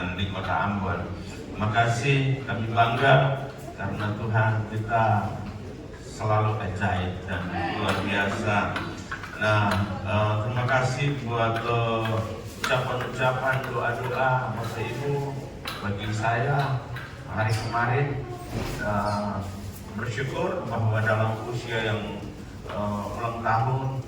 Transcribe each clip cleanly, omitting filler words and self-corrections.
Tuhan di kota Ambon. Terima kasih, kami bangga karena Tuhan kita selalu ajaib dan luar biasa. Nah, terima kasih buat ucapan-ucapan, doa-doa Bapak Ibu bagi saya hari kemarin. Bersyukur bahwa dalam usia yang ulang tahun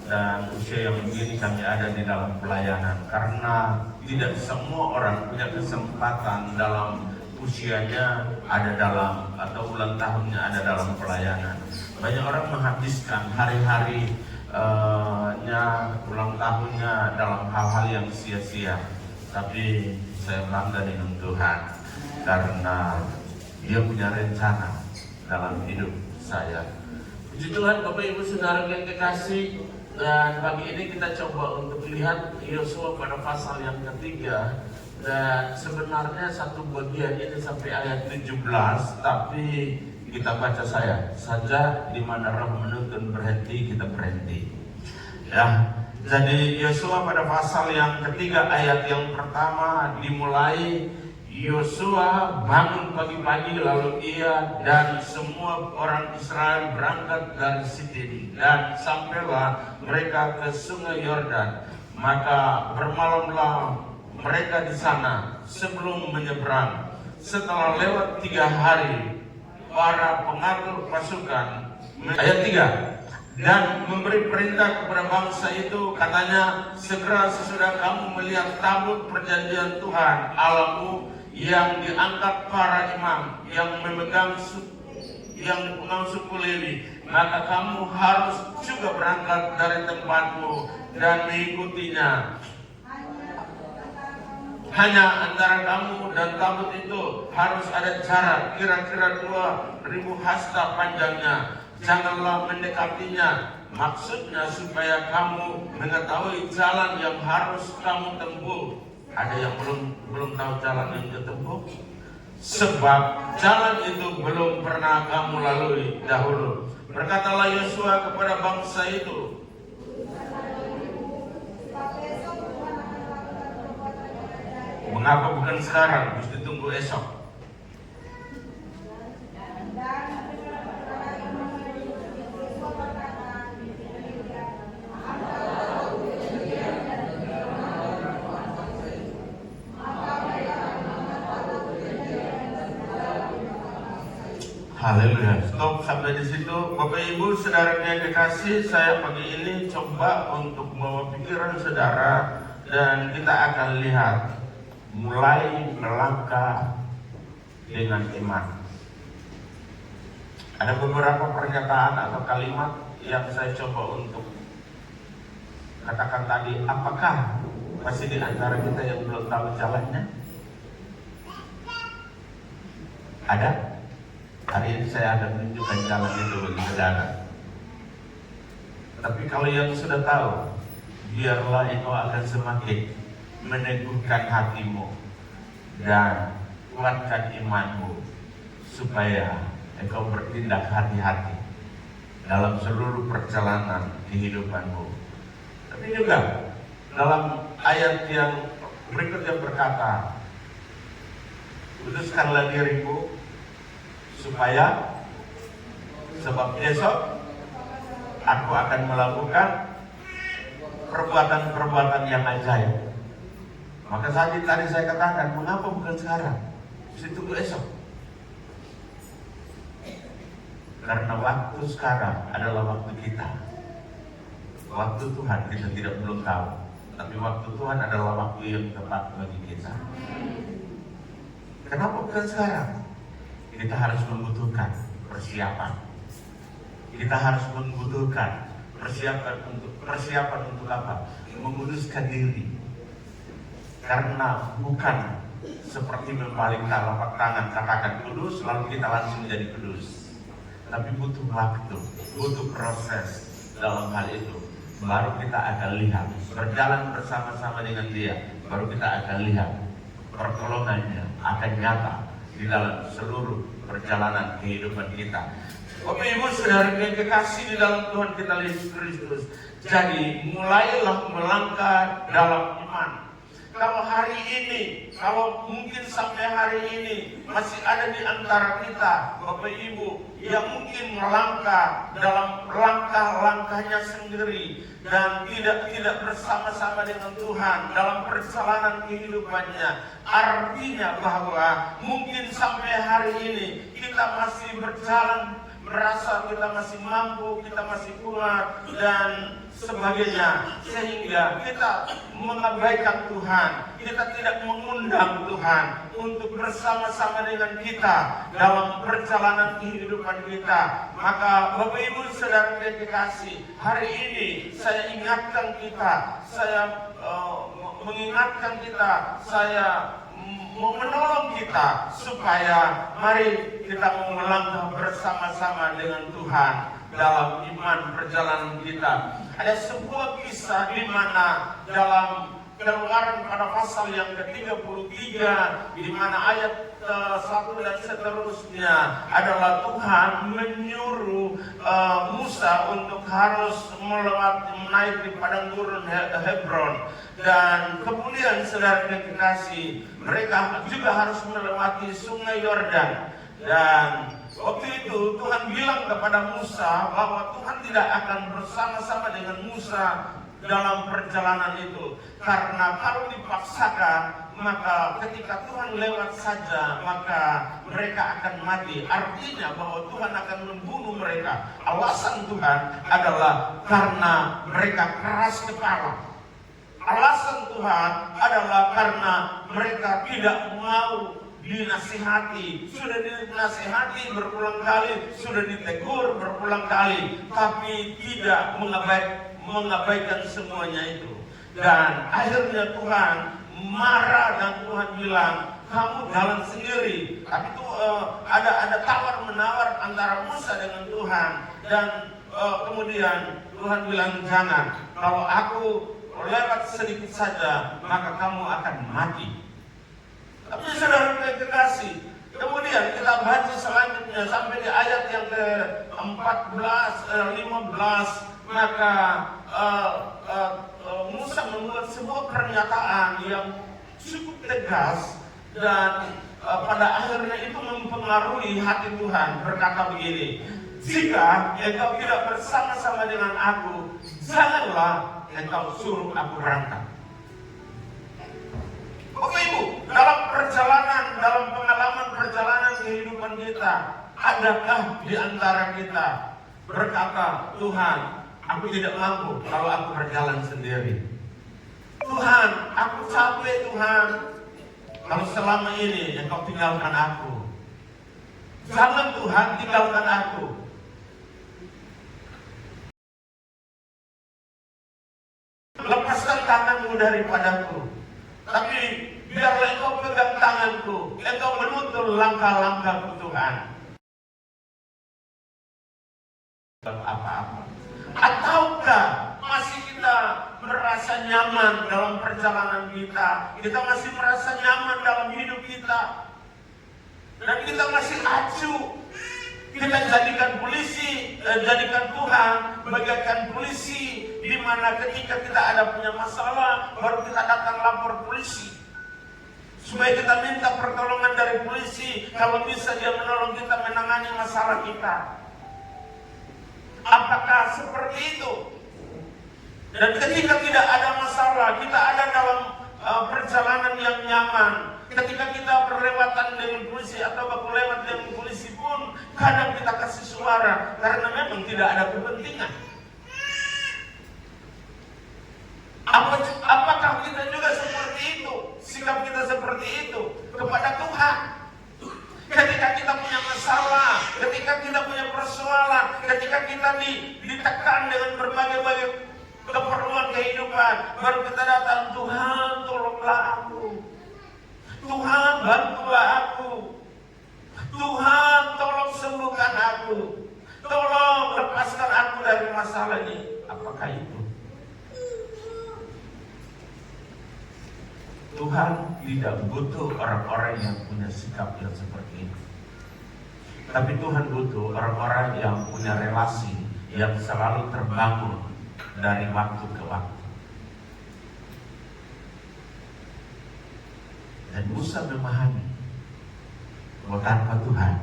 dan usia yang begini kami ada di dalam pelayanan, karena tidak semua orang punya kesempatan dalam usianya ada dalam atau ulang tahunnya ada dalam pelayanan. Banyak orang menghabiskan hari-hari ulang tahunnya dalam hal-hal yang sia-sia. Tapi saya bangga dengan Tuhan karena Dia punya rencana dalam hidup saya. Puji Tuhan, Bapak Ibu Saudara yang kekasih. Dan pagi ini kita coba untuk lihat Yosua pada pasal yang ketiga. Dan sebenarnya satu bagian ini sampai ayat 17, tapi kita baca saja di mana Roh menuntun berhenti, kita berhenti. Ya, jadi Yosua pada pasal yang ketiga ayat yang pertama dimulai. Yosua bangun pagi-pagi, lalu ia dan semua orang Israel berangkat dari Sitim dan sampailah mereka ke sungai Yordan. Maka bermalamlah mereka di sana sebelum menyeberang. Setelah lewat 3 hari, para pengatur pasukan, ayat 3, dan memberi perintah kepada bangsa itu, katanya, segera sesudah kamu melihat tabut perjanjian Tuhan Allahmu yang diangkat para imam yang memegang suku Lewi, maka kamu harus juga berangkat dari tempatmu dan mengikutinya. Hanya antara kamu dan tabut itu harus ada jarak kira-kira 2000 hasta panjangnya. Janganlah mendekatinya. Maksudnya supaya kamu mengetahui jalan yang harus kamu tempuh. Ada yang belum tahu jalan yang ditempuh? Sebab jalan itu belum pernah kamu lalui dahulu. Berkatalah Yosua kepada bangsa itu, mengapa bukan sekarang, mesti tunggu esok? Haleluya. Stop sampai di situ. Bapak Ibu Saudara yang kekasih, saya pagi ini coba untuk membawa pikiran saudara dan kita akan lihat mulai melangkah dengan iman. Ada beberapa pernyataan atau kalimat yang saya coba untuk katakan tadi. Apakah masih di antara kita yang belum tahu jalannya? Ada? Hari ini saya akan menunjukkan jalan itu bagi saudara. Tapi kalau yang sudah tahu, biarlah itu akan semakin meneguhkan hatimu dan kuatkan imanmu, supaya engkau bertindak hati-hati dalam seluruh perjalanan kehidupanmu. Tapi juga dalam ayat yang berikutnya berkata, kuduskanlah dirimu, supaya sebab besok aku akan melakukan perbuatan-perbuatan yang ajaib. Maka tadi saya katakan, mengapa bukan sekarang? Mesti tunggu esok. Karena waktu sekarang adalah waktu kita. Waktu Tuhan kita belum tahu, tapi waktu Tuhan adalah waktu yang tepat bagi kita. Kenapa bukan sekarang? Kita harus membutuhkan persiapan. Kita harus membutuhkan persiapan untuk apa? Menguduskan diri. Karena bukan seperti membaling telapak tangan katakan kudus lalu kita langsung menjadi kudus. Tapi butuh waktu, butuh proses dalam hal itu. Baru kita akan lihat, berjalan bersama-sama dengan Dia, baru kita akan lihat pertolongannya akan nyata di dalam seluruh perjalanan kehidupan kita. Bapak Ibu Saudara yang kekasih di dalam Tuhan kita Yesus Kristus. Jadi mulailah melangkah dalam iman. kalau hari ini, kalau mungkin sampai hari ini masih ada di antara kita, Bapak Ibu, yang mungkin melangkah dalam langkah-langkahnya sendiri dan tidak bersama-sama dengan Tuhan dalam perjalanan kehidupannya, artinya bahwa mungkin sampai hari ini kita masih berjalan merasa kita masih mampu, kita masih kuat dan sebagainya, sehingga kita mengabaikan Tuhan, kita tidak mengundang Tuhan untuk bersama-sama dengan kita dalam perjalanan kehidupan kita. Maka Bapak Ibu Saudara yang dikasihi, hari ini saya ingatkan kita, saya mengingatkan kita, saya mau menolong kita supaya mari kita melangkah bersama-sama dengan Tuhan dalam iman perjalanan kita. Ada sebuah kisah di mana dalam Keluaran pada pasal yang ke-33 di mana ayat 1 dan seterusnya adalah Tuhan menyuruh Musa untuk harus menaik di padang gurun Hebron, dan kemudian saudara kekasih, mereka juga harus melewati sungai Yordan. Dan waktu itu Tuhan bilang kepada Musa bahwa Tuhan tidak akan bersama-sama dengan Musa dalam perjalanan itu, karena kalau dipaksakan maka ketika Tuhan lewat saja maka mereka akan mati. Artinya bahwa Tuhan akan membunuh mereka. Alasan Tuhan adalah karena mereka keras kepala. Alasan Tuhan adalah karena mereka tidak mau dinasihati. Sudah dinasihati berulang kali, sudah ditegur berulang kali, tapi tidak mengabaikan semuanya itu. Dan akhirnya Tuhan marah dan Tuhan bilang, kamu jalan sendiri. Tapi itu ada tawar menawar antara Musa dengan Tuhan. Dan kemudian Tuhan bilang, jangan, kalau aku lewat sedikit saja maka kamu akan mati. Tapi saudara kekasih, kemudian kita baca selanjutnya sampai di ayat yang ke-14, 15, maka Musa membuat sebuah pernyataan yang cukup tegas dan pada akhirnya itu mempengaruhi hati Tuhan. Berkata begini, jika engkau tidak bersama-sama dengan aku, janganlah engkau suruh aku berangkat. Bapak Ibu, dalam pengalaman perjalanan kehidupan kita, adakah di antara kita berkata, Tuhan, aku tidak mampu kalau aku berjalan sendiri. Tuhan, aku capek Tuhan, kalau selama ini engkau tinggalkan aku. Jangan Tuhan tinggalkan aku. Lepaskan tanganmu daripadaku. Tapi biarlah engkau pegang tanganku, engkau menuntun langkah-langkahku Tuhan. Apa-apa. Ataukah masih kita merasa nyaman dalam perjalanan kita? Kita masih merasa nyaman dalam hidup kita. Dan kita masih acuh. Kita jadikan polisi, jadikan Tuhan bagaikan polisi, di mana ketika kita ada punya masalah baru kita datang lapor polisi supaya kita minta pertolongan dari polisi, kalau bisa dia menolong kita menangani masalah kita. Apakah seperti itu? Dan ketika tidak ada masalah, kita ada dalam perjalanan yang nyaman. Ketika kita berlewatan dengan polisi atau baku lewat dengan polisi pun kadang kita kasih suara karena memang tidak ada kepentingan. Apakah kita juga seperti itu? Sikap kita seperti itu kepada Tuhan? Ketika kita punya masalah, ketika kita punya persoalan, ketika kita ditekan dengan berbagai-bagai keperluan kehidupan, baru kita datang, Tuhan tolonglah aku, Tuhan bantulah aku, Tuhan tolong sembuhkan aku, tolong lepaskan aku dari masalah ini. Apakah itu? Tuhan tidak butuh orang-orang yang punya sikap yang seperti ini. Tapi Tuhan butuh orang-orang yang punya relasi yang selalu terbangun dari waktu ke waktu. Dan Musa memahami bahwa tanpa Tuhan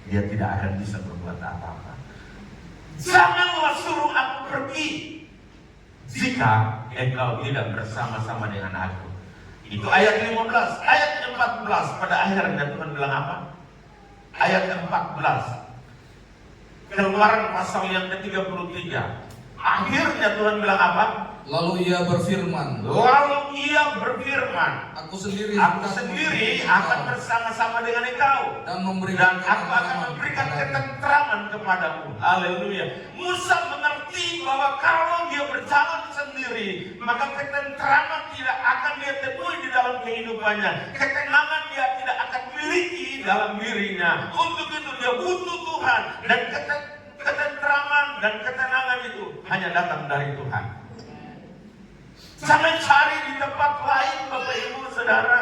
dia tidak akan bisa berbuat apa-apa. Janganlah suruh aku pergi jika engkau tidak bersama-sama dengan aku. Itu ayat 15. Ayat 14 pada akhirnya Tuhan bilang apa? Ayat 14 Keluaran pasal yang ke-33. Akhirnya Tuhan bilang apa? Lalu ia berfirman, Aku sendiri akan bersama-sama dengan engkau dan aku akan memberikan ketentraman kepadamu. Haleluya. Musa mengerti bahwa kalau dia berjalan sendiri, maka ketentraman tidak akan dia temui di dalam kehidupannya. Ketenangan dia tidak akan miliki dalam dirinya. Untuk itu dia butuh Tuhan, dan ketentraman dan ketenangan itu hanya datang dari Tuhan. Jangan cari di tempat lain, Bapak Ibu Saudara.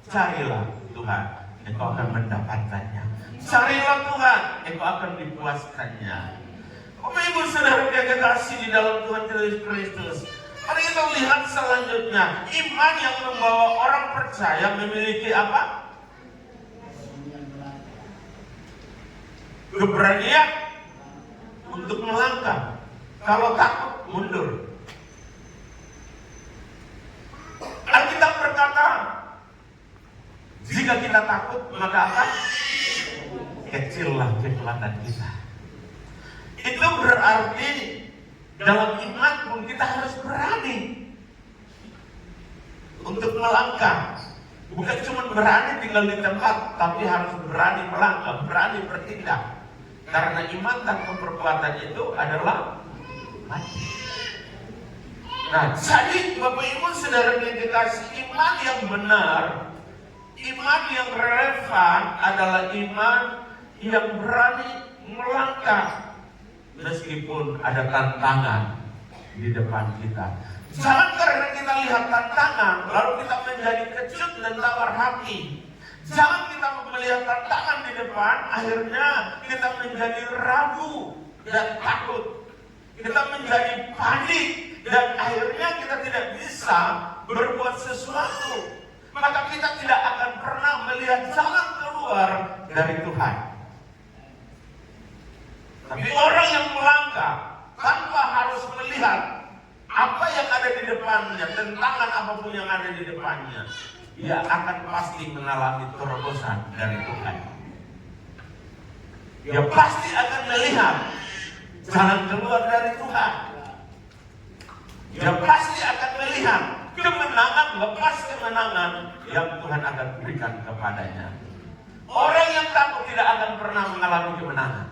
Carilah Tuhan, engkau akan mendapatkannya. Carilah Tuhan, engkau akan dipuaskannya. Bapak Ibu Saudara yang kekasih di dalam Tuhan Yesus Kristus, mari kita lihat selanjutnya. Iman yang membawa orang percaya memiliki apa? Keberanian untuk melangkah. Kalau takut, mundur. Alkitab berkata, jika kita takut, maka akan kecillah kekuatan kita. Itu berarti dalam iman pun kita harus berani untuk melangkah. Bukan cuma berani tinggal di tempat, tapi harus berani melangkah, berani bertindak. Karena iman tanpa perbuatan itu adalah mati. Nah, jadi Bapak Ibu Saudara yang dikasih, iman yang benar, iman yang relevan adalah iman yang berani melangkah meskipun ada tantangan di depan kita. Jangan karena kita lihat tantangan lalu kita menjadi kecut dan tawar hati. Jangan kita melihat tantangan di depan, akhirnya kita menjadi ragu dan takut. Kita menjadi panik dan akhirnya kita tidak bisa berbuat sesuatu. Maka kita tidak akan pernah melihat jalan keluar dari Tuhan. Tapi orang yang melangkah tanpa harus melihat apa yang ada di depannya, tantangan apapun yang ada di depannya, dia akan pasti mengalami terobosan dari Tuhan. Dia pasti akan melihat jalan keluar dari Tuhan. Dia pasti akan melihat kemenangan lepas kemenangan yang Tuhan akan berikan kepadanya. Orang yang takut tidak akan pernah mengalami kemenangan.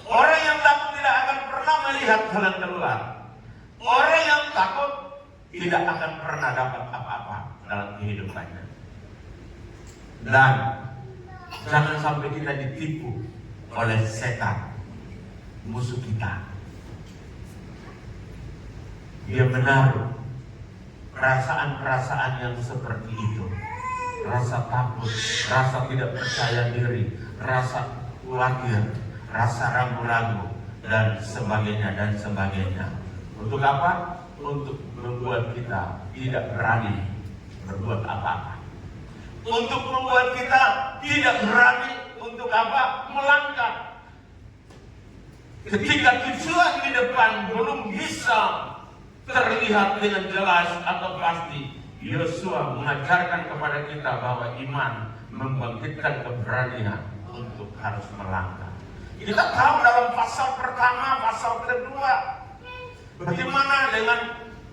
Orang yang takut tidak akan pernah melihat jalan keluar. Orang yang takut tidak akan pernah dapat apa-apa dalam kehidupannya. Dan jangan sampai kita ditipu oleh setan, musuh kita. Dia menaruh perasaan-perasaan yang seperti itu. Rasa takut, rasa tidak percaya diri, rasa khawatir, rasa ragu-ragu, dan sebagainya, dan sebagainya. Untuk apa? Untuk membuat kita tidak berani berbuat apa-apa. Untuk membuat kita tidak berani untuk apa? Melangkah. Ketika tujuan di depan belum bisa terlihat dengan jelas atau pasti, Yosua mengajarkan kepada kita bahwa iman membangkitkan keberanian untuk harus melangkah. Kita tahu dalam pasal pertama, pasal kedua, bagaimana dengan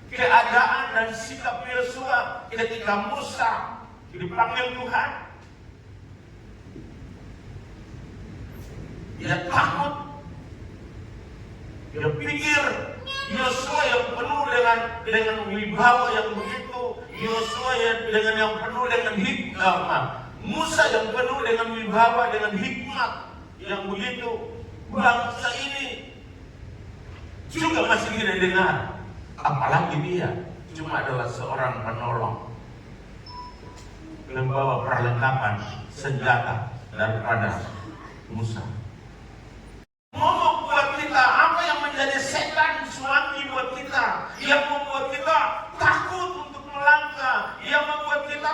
keadaan dan sikap Yosua ketika Musa dipanggil Tuhan. Dia takut. Dia pikir Yosua yang penuh dengan wibawa yang begitu, Yosua yang penuh dengan hikmah, Musa yang penuh dengan wibawa, dengan hikmat yang begitu. Bangsa ini juga masih tidak dengar, apalagi dia cuma adalah seorang penolong, membawa perlengkapan senjata daripada Musa. Mau membuat kita apa yang menjadi setan suami buat kita, yang membuat kita takut untuk melangkah, yang membuat kita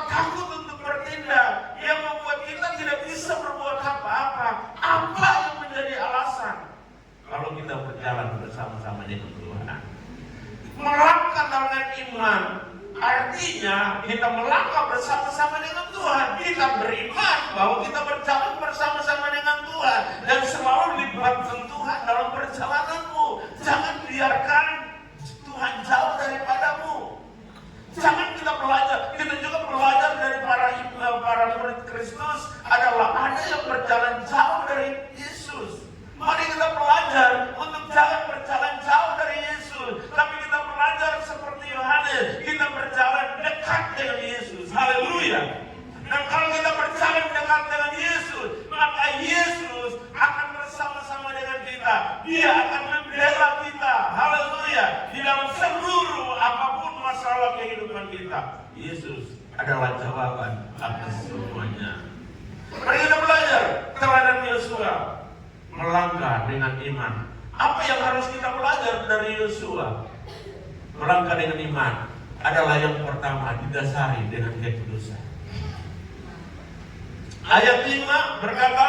artinya kita melangkah bersama-sama dengan Tuhan. Kita beriman bahwa kita berjalan bersama-sama dengan Tuhan. Dan selalu libatkan Tuhan dalam perjalananmu. Jangan biarkan Tuhan jauh daripadamu. Jangan kita belajar. Kita juga belajar dari para murid Kristus adalah ada yang berjalan jauh dari Yesus. Mari kita belajar untuk jangan berjalan jauh dari Yesus, tapi kita belajar seperti Yohanes, kita berjalan dekat dengan Yesus. Haleluya. Dan kalau kita berjalan dekat dengan Yesus, maka Yesus akan bersama-sama dengan kita. Dia akan membela kita. Haleluya. Di dalam seluruh apapun masalah kehidupan kita, Yesus adalah jawaban atas semuanya. Mari kita belajar teladan Yosua, melangkah dengan iman. Apa yang harus kita belajar dari Yosua? Melangkah dengan iman adalah yang pertama didasari dengan kekudusan. Ayat 5 berkata,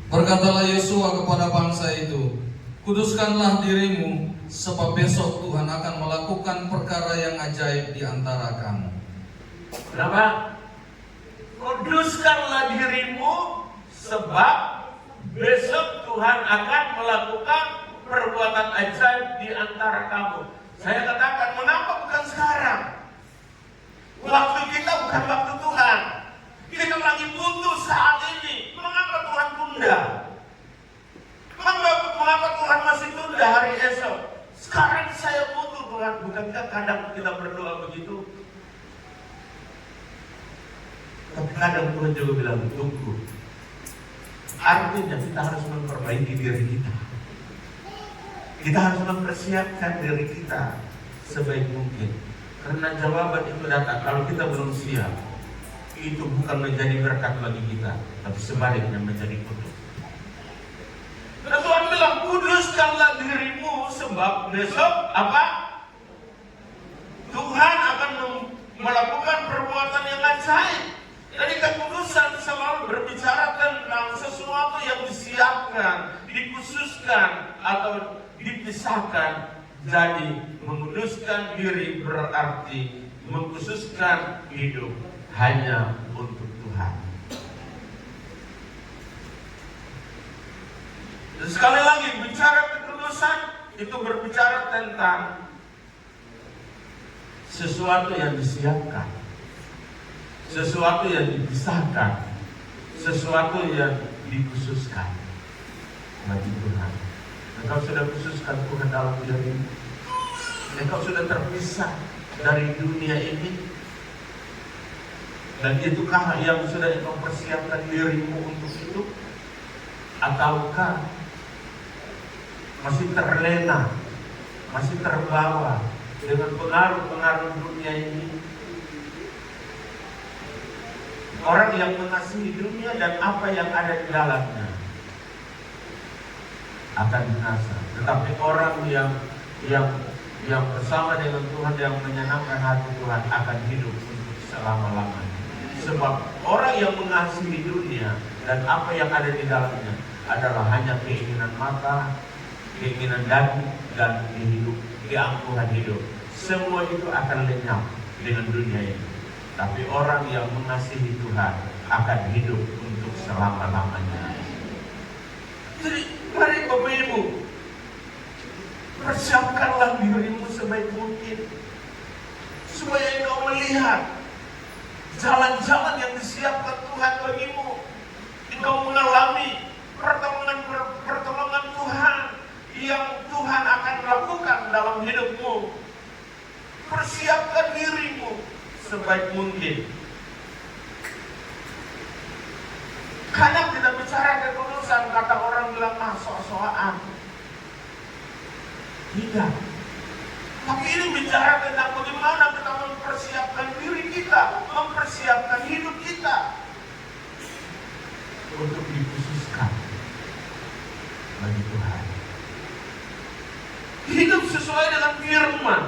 Berkatalah Yosua kepada bangsa itu, kuduskanlah dirimu, sebab besok Tuhan akan melakukan perkara yang ajaib di antara kamu. Kenapa? Kuduskanlah dirimu, sebab besok Tuhan akan melakukan perbuatan ajaib di antara kamu. Saya katakan, mengapa bukan sekarang? Waktu kita bukan waktu Tuhan. Kita lagi butuh saat ini. Mengapa Tuhan tunda? Mengapa Tuhan masih tunda hari esok? Sekarang saya butuh Tuhan. Bukankah kadang kita berdoa begitu? Tapi kadang Tuhan juga bilang, tunggu. Artinya kita harus memperbaiki diri kita. Kita harus mempersiapkan diri kita sebaik mungkin. Karena jawaban itu datang kalau kita belum siap. Itu bukan menjadi berkat bagi kita, tapi sebaliknya menjadi kutuk. Dan Tuhan bilang, kuduskanlah dirimu, sebab besok apa? Tuhan akan melakukan perbuatan yang ajaib. Jadi kekudusan selalu berbicara tentang sesuatu yang disiapkan, dikhususkan atau dipisahkan. Jadi menguduskan diri berarti mengkhususkan hidup hanya untuk Tuhan. Dan sekali lagi, bicara kekudusan itu berbicara tentang sesuatu yang disiapkan, sesuatu yang dipisahkan, sesuatu yang dikhususkan bagi Tuhan. Engkau sudah khususkan Tuhan dalam dirimu. Engkau sudah terpisah dari dunia ini. Dan itukah yang sudah engkau persiapkan dirimu untuk itu? Ataukah masih terlena, masih terbawa dengan pengaruh-pengaruh dunia ini? Orang yang mengasihi dunia dan apa yang ada di dalamnya akan binasa. Tetapi orang yang bersama dengan Tuhan, yang menyenangkan hati Tuhan, akan hidup untuk selama-lamanya. Sebab orang yang mengasihi dunia dan apa yang ada di dalamnya adalah hanya keinginan mata, keinginan daging, dan keangkuhan hidup. Semua itu akan lenyap dengan dunia ini. Tapi orang yang mengasihi Tuhan akan hidup untuk selama-lamanya. Jadi mari Bapak Ibu, persiapkanlah dirimu sebaik mungkin supaya engkau melihat jalan-jalan yang disiapkan Tuhan bagimu. Engkau mengalami pertolongan Tuhan yang Tuhan akan lakukan dalam hidupmu. Persiapkan dirimu sebaik mungkin. Kadang kita bicara kekudusan, kata orang bilang, sok-sokan. Tidak. Tapi ini bicara tentang bagaimana kita mempersiapkan diri kita, mempersiapkan hidup kita untuk dikhususkan bagi Tuhan. Hidup sesuai dengan firman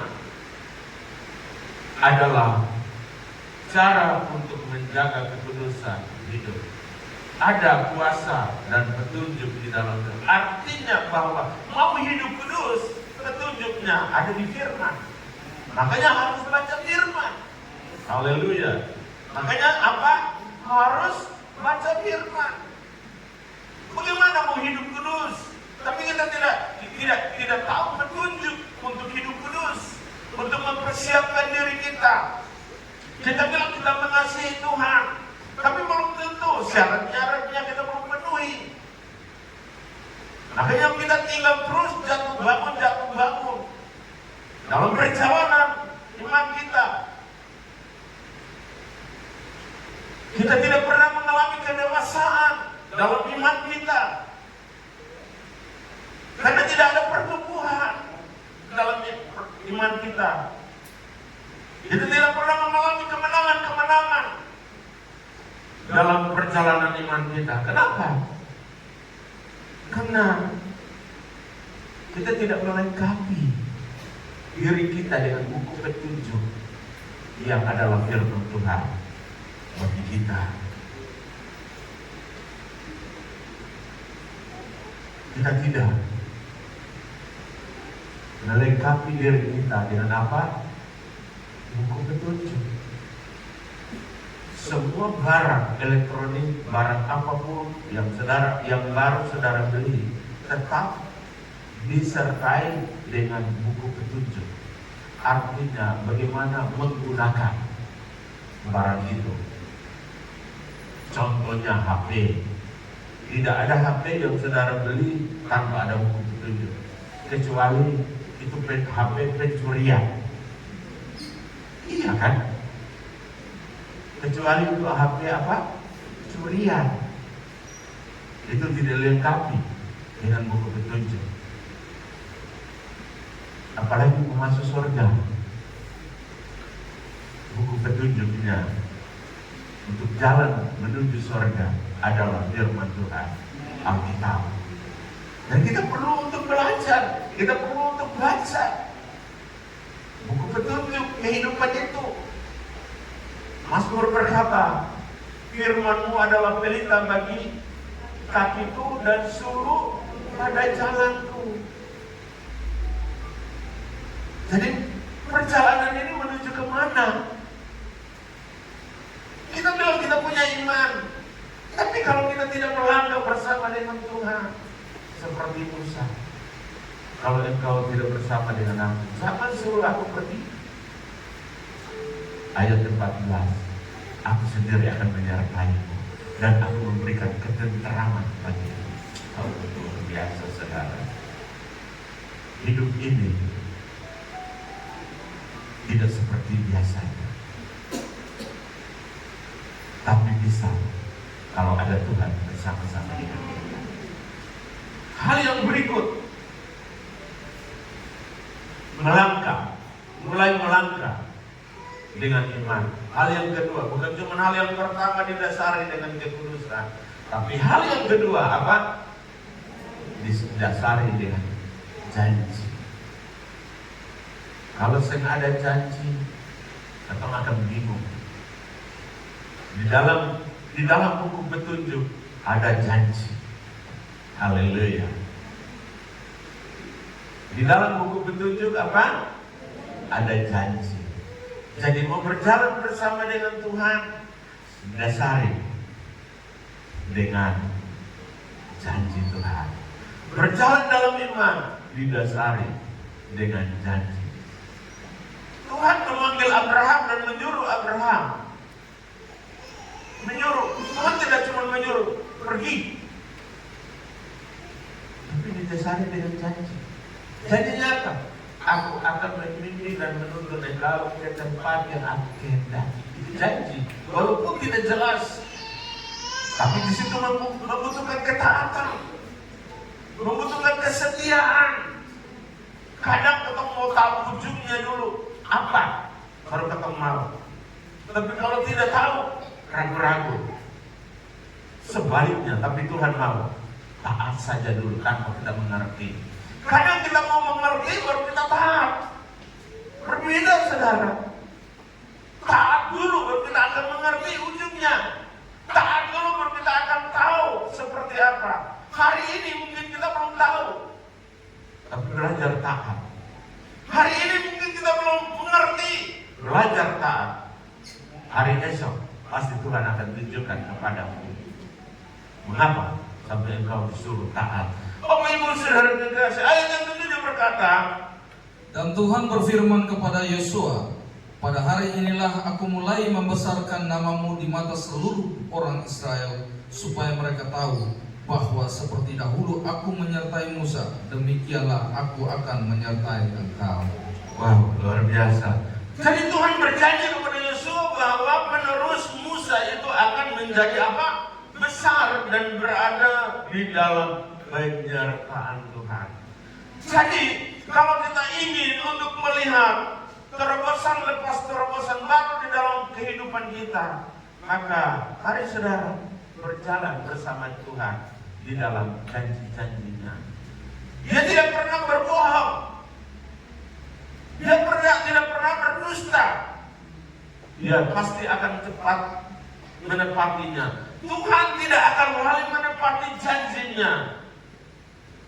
adalah cara untuk menjaga kekudusan hidup. Ada kuasa dan petunjuk di dalamnya. Artinya bahwa mau hidup kudus, petunjuknya ada di firman. Makanya harus baca firman. Haleluya. Makanya apa? Harus baca firman. Bagaimana mau hidup kudus? Tapi kita tidak tahu petunjuk untuk hidup kudus, untuk mempersiapkan diri kita. Kita bilang kita mengasihi Tuhan, tapi belum tentu syarat-syaratnya kita belum penuhi. Makanya kita tinggal terus jatuh bangun dalam perjalanan iman kita. Kita tidak pernah mengalami kedewasaan dalam iman kita, karena tidak ada pertumbuhan dalam iman kita. Kita tidak pernah mengalami kemenangan dalam perjalanan iman kita. Kenapa? Karena kita tidak melengkapi diri kita dengan buku petunjuk yang adalah firman Tuhan bagi kita. Kita tidak melengkapi diri kita dengan apa? Buku petunjuk. Semua barang elektronik, barang apapun yang baru saudara beli, tetap disertai dengan buku petunjuk. Artinya bagaimana menggunakan barang itu. Contohnya HP. Tidak ada HP yang saudara beli tanpa ada buku petunjuk, kecuali itu HP pencurian. Iya kan? Kecuali untuk HP apa? Curian. Itu tidak dilengkapi dengan buku petunjuk. Apalagi mau masuk surga, buku petunjuknya untuk jalan menuju surga adalah firman Tuhan, Alkitab. Dan kita perlu untuk belajar, kita perlu untuk baca buku petunjuk kehidupan itu. Mazmur berkata, firman-Mu adalah pelita bagi kakiku dan suluh pada jalanku. Jadi perjalanan ini menuju kemana? Kita bilang kita punya iman, tapi kalau kita tidak melangkah bersama dengan Tuhan, seperti Musa, kalau engkau tidak bersama dengan aku, jangan suruh aku pergi. Ayat 14, aku sendiri akan menyertaimu dan aku memberikan ketenteraman bagimu. Oh, luar biasa saudara. Hidup ini tidak seperti biasanya, tapi bisa kalau ada Tuhan bersama-sama hidup kita. Hal yang berikut, mulai melangkah dengan iman. Hal yang kedua, bukan cuma hal yang pertama didasari dengan kekudusan, tapi hal yang kedua apa? Didasari dengan janji. Kalau sedang ada janji, kita akan bingung. Di dalam buku petunjuk ada janji. Haleluya. Di dalam buku petunjuk apa? Ada janji. Jadi mau berjalan bersama dengan Tuhan, dasari dengan janji Tuhan. Berjalan dalam iman didasari dengan janji. Tuhan memanggil Abraham dan menyuruh Abraham. Tuhan tidak cuma menyuruh pergi, tapi didasari dengan janji. Janjinya apa? Aku akan membimbing dan menuntun engkau ke tempat yang aku kehendaki. Itu janji, walaupun tidak jelas. Tapi di situ membutuhkan ketaatan, membutuhkan kesetiaan. Kadang kita mau tahu ujungnya dulu apa, baru kita mau. Tapi kalau tidak tahu, ragu-ragu. Sebaliknya, tapi Tuhan mau taat saja dulu tanpa kita mengerti. Kadang kita mau mengerti baru kita taat. Berbeda saudara. Taat dulu baru kita akan mengerti ujungnya. Taat dulu baru kita akan tahu seperti apa. Hari ini mungkin kita belum tahu, tapi belajar taat hari esok pasti Tuhan akan tunjukkan kepadamu. Mengapa sampai engkau disuruh taat? Bapak Ibu Saudara terkasih, ayat yang ke-7 berkata, Dan Tuhan berfirman kepada Yosua, pada hari inilah aku mulai membesarkan namamu di mata seluruh orang Israel, supaya mereka tahu bahwa seperti dahulu aku menyertai Musa, demikianlah aku akan menyertai engkau. wow, luar biasa. Jadi Tuhan berjanji kepada Yosua bahwa penerus Musa itu akan menjadi apa? Besar dan berada di dalam penyertaan Tuhan. Jadi kalau kita ingin untuk melihat terobosan lepas terobosan baru di dalam kehidupan kita, maka mari saudara berjalan bersama Tuhan di dalam janji-janjinya. Dia tidak pernah berbohong. Dia tidak pernah berdusta. Dia pasti akan cepat menepatinya. Tuhan tidak akan lalai menepati janjinya.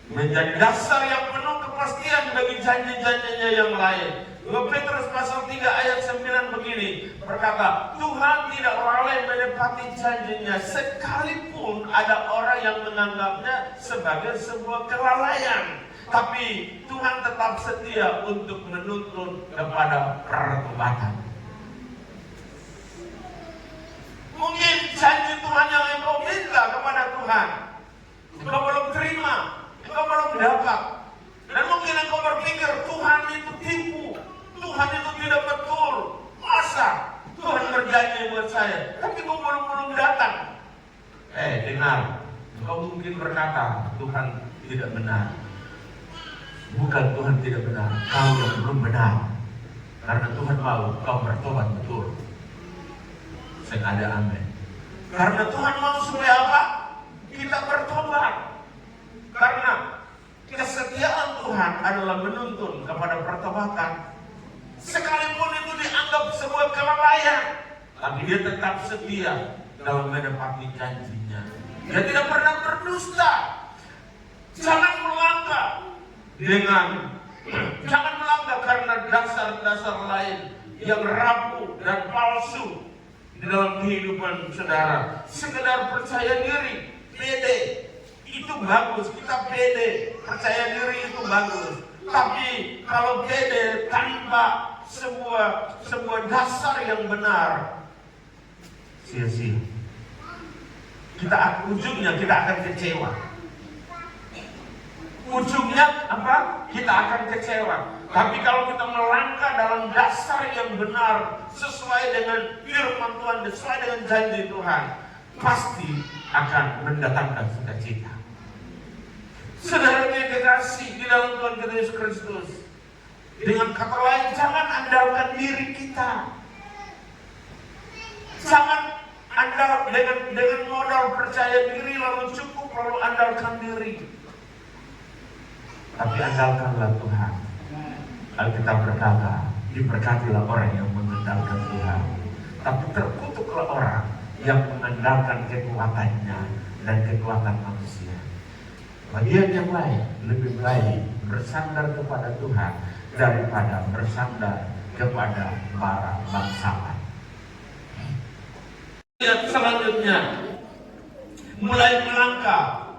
Menjadi dasar yang penuh kepastian bagi janji-janjinya yang lain. 2 Petrus pasal 3 ayat 9 begini berkata, Tuhan tidak lalai menepati janjinya sekalipun ada orang yang menganggapnya sebagai sebuah kelalaian. Tapi Tuhan tetap setia untuk menuntun kepada pertobatan. Mungkin janji Tuhan yang engkau minta kepada Tuhan, engkau belum terima, engkau belum dapat. Dan mungkin engkau berpikir Tuhan itu tipu, Tuhan itu tidak betul. Masa Tuhan berjanji buat saya, tapi kau belum datang. Dengar, engkau mungkin berkata Tuhan tidak benar. Bukan Tuhan tidak benar, kau yang belum benar. Karena Tuhan mau kau bertobat betul. Saya ada amin. Karena Tuhan mau supaya apa? Kita bertobat. Karena kesetiaan Tuhan adalah menuntun kepada pertobatan. Sekalipun itu dianggap sebuah kelalaian, tapi dia tetap setia dalam menepati janjinya. Dia tidak pernah berdusta. Jangan melanggar karena dasar-dasar lain yang rapuh dan palsu di dalam kehidupan saudara. Sekedar percaya diri, pede, itu bagus. Kita pede, percaya diri itu bagus. Tapi kalau pede tanpa sebuah dasar yang benar, sia-sia. Ujungnya kita akan kecewa. Ujungnya apa? Kita akan kecewa. Tapi kalau kita melangkah dalam dasar yang benar, sesuai dengan firman Tuhan, sesuai dengan janji Tuhan, pasti akan mendatangkan sukacita. Saudara yang kekasih di dalam Tuhan kita Yesus Kristus, dengan kata lain, jangan andalkan diri kita. Jangan andal dengan modal percaya diri lalu cukup lalu andalkan diri. Tapi andalkanlah Tuhan. Alkitab berkata, diberkatilah orang yang mengandalkan Tuhan. Tapi terkutuklah orang yang mengandalkan kekuatannya dan kekuatan manusia. Bagian yang lain lebih baik bersandar kepada Tuhan daripada bersandar kepada para bangsawan. Yang selanjutnya, mulai melangkah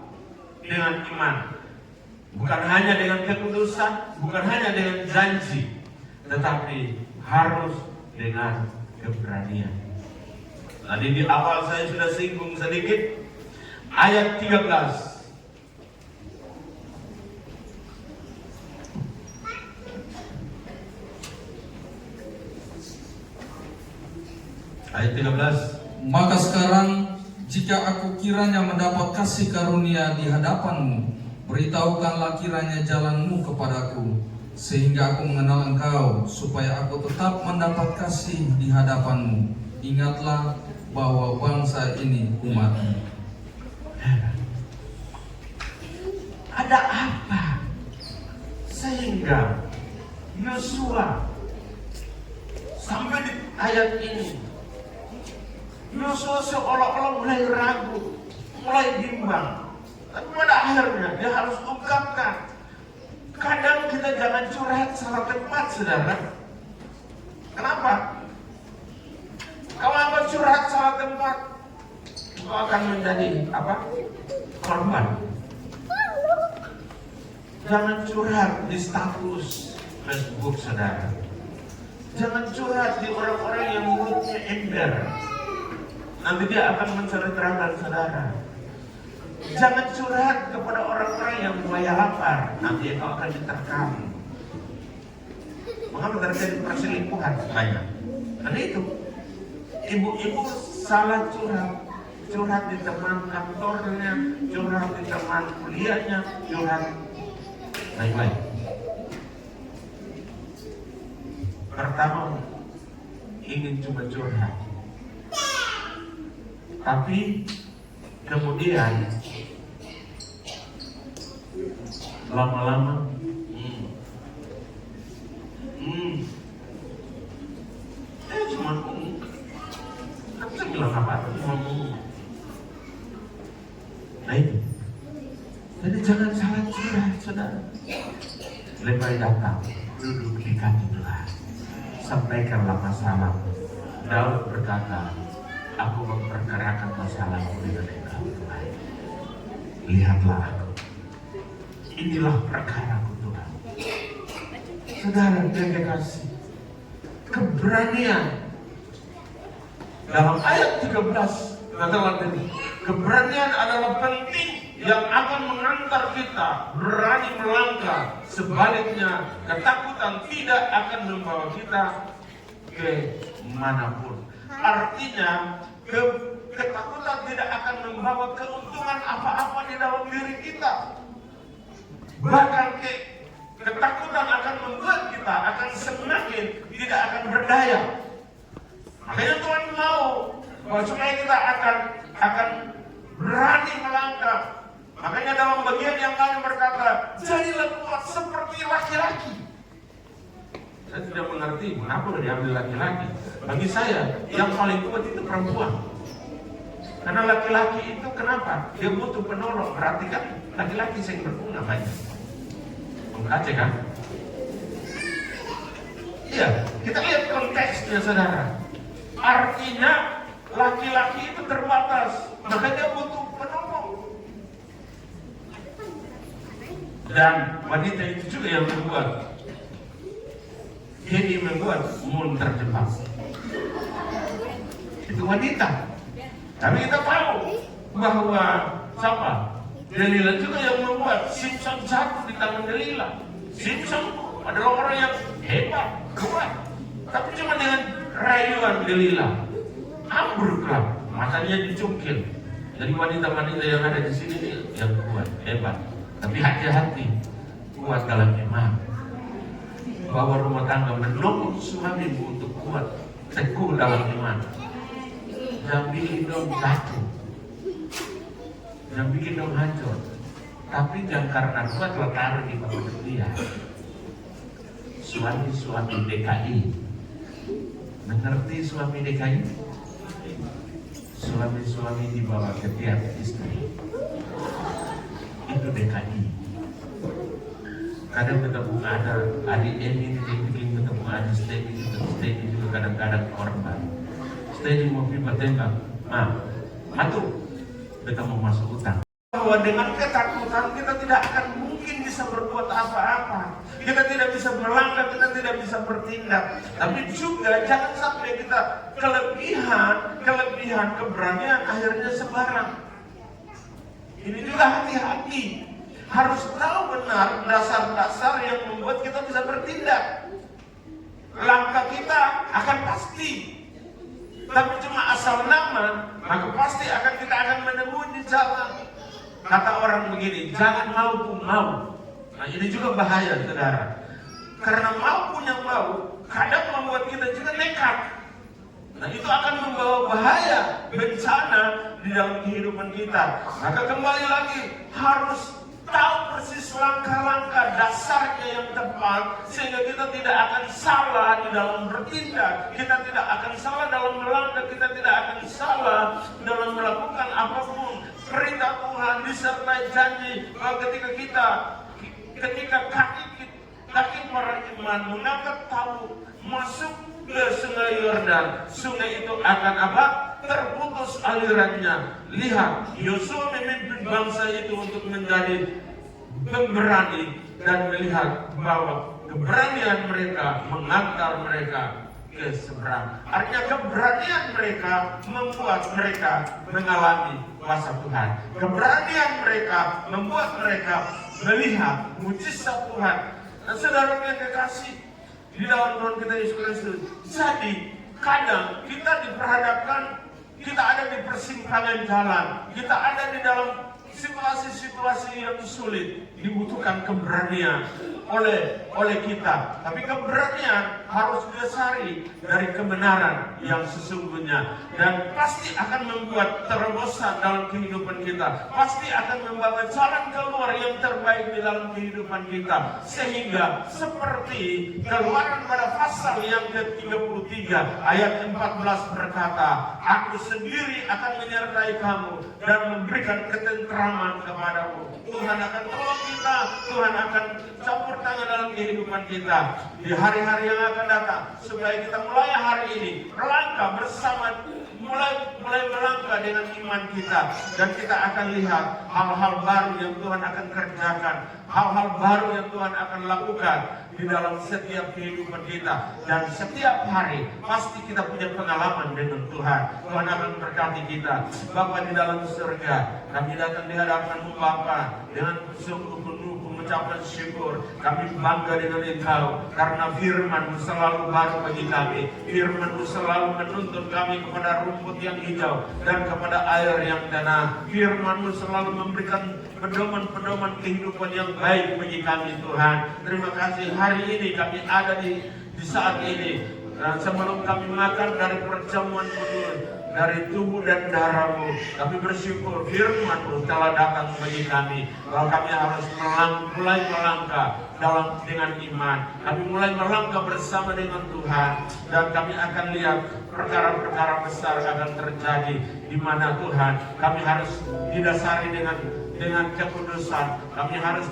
dengan iman. Bukan hanya dengan keputusan, bukan hanya dengan janji, tetapi harus dengan keberanian. Tadi di awal saya sudah singgung sedikit ayat 13. Ayat 13. Maka sekarang jika aku kiranya mendapat kasih karunia di hadapanmu, beritahukanlah kiranya jalanmu kepadaku, sehingga aku mengenal engkau, supaya aku tetap mendapat kasih di hadapanmu. Ingatlah bahwa bangsa ini umatmu. Ada apa? Sehingga Yosua sampai di ayat ini, Yosua seolah-olah mulai ragu, mulai bimbang. Tapi pada akhirnya dia harus ungkapkan. Kadang kita jangan curhat salah tempat, saudara. Kenapa? Kalau curhat salah tempat, engkau akan menjadi apa? Korban. Jangan curhat di status Facebook saudara. Jangan curhat di orang-orang yang mulutnya ember. Nanti dia akan menceritakan saudara. Jangan curhat kepada orang-orang yang buaya lapar. Nanti engkau akan diterkam. Mengapa terjadi perselingkuhan banyak? Karena itu, ibu-ibu salah curhat. Curhat di teman kantornya, curhat di teman kuliahnya, curhat baik-baik. Pertama, ingin cuma curhat. Tapi kemudian lama-lama cuma aku bisa bilang apa cuma nah itu. Jadi jangan salah curhat saudara. Lebih baik datang duduk di kaki Tuhan, sampaikanlah masalah. Daud berkata, aku memperkarakan masalahku dengan Engkau Tuhan. Lihatlah aku, inilah perkaraku Tuhan. Saudara yang kekasih, keberanian dalam ayat 13 katakan tadi, keberanian adalah penting yang akan mengantar kita berani melangkah. Sebaliknya, ketakutan tidak akan membawa kita ke manapun. Artinya, ketakutan tidak akan membawa keuntungan apa-apa di dalam diri kita. Bahkan ketakutan akan membuat kita akan semakin tidak akan berdaya. Makanya Tuhan mau bahwa supaya kita akan berani melangkah. Makanya dalam bagian yang lain berkata, jadilah kuat seperti laki-laki. Saya tidak mengerti mengapa diambil laki-laki. Bagi saya yang paling kuat itu perempuan. Karena laki-laki itu kenapa? Dia butuh penolong. Berarti kan laki-laki yang berguna banyak. Aceh kan? Iya, kita lihat konteksnya saudara. Artinya laki-laki itu terbatas, maka dia butuh penolong. Dan wanita itu juga yang membuat. Jadi membuat Mun terjebak. Itu wanita. Tapi kita tahu bahwa siapa? Delila juga yang membuat Simpson jatuh di tangan Delila. Simpson adalah orang yang hebat, kuat. Tapi cuma dengan rayuan Delila, ambruklah, matanya dicungkil. Jadi wanita-wanita yang ada di sini yang kuat, hebat. Tapi hati-hati, kuat dalam iman. Bawa rumah tangga mendukung suamimu untuk kuat, teguh dalam iman. Jangan bikin dong jatuh, jangan bikin dong hancur. Tapi jangan karena kuat lo taruh di bawah dia. Suami-suami DKI, mengerti suami DKI? Suami-suami di bawah ketiak istri, itu DKI. Kadang ketemu ada adik Emi yang bikin ketemu adik Steny juga kadang-kadang korban. Steny mau pipa tembak, matu, ketemu masuk utang. Bahwa dengan ketakutan kita tidak akan mungkin bisa berbuat apa-apa. Kita tidak bisa melangkah, kita tidak bisa bertindak. Tapi juga jangan sampai kita kelebihan keberanian akhirnya sebarang. Ini juga hati-hati. Harus tahu benar dasar-dasar yang membuat kita bisa bertindak. Langkah kita akan pasti. Tapi cuma asal nama, maka pasti kita akan menemui jalan. Kata orang begini, jangan mau pun mau. Nah ini juga bahaya saudara. Karena mau punya mau, kadang membuat kita juga nekat. Nah itu akan membawa bahaya, bencana di dalam kehidupan kita. Maka kembali lagi, harus tahu persis langkah-langkah dasarnya yang tepat, sehingga kita tidak akan salah di dalam bertindak, kita tidak akan salah dalam melangkah, kita tidak akan salah dalam melakukan apapun. Perintah Tuhan disertai janji bahwa ketika kaki para iman mengangkat tahu masuk ke sungai Yordan, sungai itu akan apa? terputus alirannya. Lihat, Yosua memimpin bangsa itu untuk menjadi pemberani dan melihat bahwa keberanian mereka mengantar mereka ke seberang. Artinya keberanian mereka membuat mereka mengalami kuasa Tuhan. Keberanian mereka membuat mereka melihat mujizat Tuhan. Dan saudara yang kekasih di dalam Tuhan kita Yesus Kristus. Jadi kadang kita diperhadapkan, kita ada di persimpangan jalan, kita ada di dalam situasi-situasi yang sulit, dibutuhkan keberanian oleh kita. Tapi keberanian harus didasari dari kebenaran yang sesungguhnya, dan pasti akan membuat terobosan dalam kehidupan kita, pasti akan membawa jalan keluar yang terbaik di dalam kehidupan kita. Sehingga seperti Keluaran pada pasal yang ke-33 ayat 14 berkata, aku sendiri akan menyertai kamu dan memberikan ketentraman kepadamu. Tuhan akan tolong kita, Tuhan akan campur tangan dalam kehidupan kita di hari-hari yang akan datang, supaya kita mulai hari ini melangkah bersama, mulai melangkah dengan iman kita, dan kita akan lihat hal-hal baru yang Tuhan akan kerjakan, hal-hal baru yang Tuhan akan lakukan di dalam setiap kehidupan kita. Dan setiap hari pasti kita punya pengalaman dengan Tuhan. Tuhan akan berkati kita. Bapa di dalam surga, kami datang di hadapan-Mu Bapa dengan sungguh penuh mengucapkan syukur. Kami bangga dengan Engkau karena firman-Mu selalu baru bagi kami. Firman-Mu selalu menuntun kami kepada rumput yang hijau dan kepada air yang tenang. Firman-Mu selalu memberikan pedoman-pedoman kehidupan yang baik bagi kami, Tuhan. Terima kasih hari ini kami ada di saat ini. Dan sebelum kami makan dari perjamuan kudus, dari tubuh dan darah-Mu, kami bersyukur firman-Mu telah datang bagi kami, bahwa kami harus mulai melangkah dengan iman. Kami mulai melangkah bersama dengan Tuhan, dan kami akan lihat perkara-perkara besar akan terjadi, di mana Tuhan kami harus didasari dengan kekudusan. Kami harus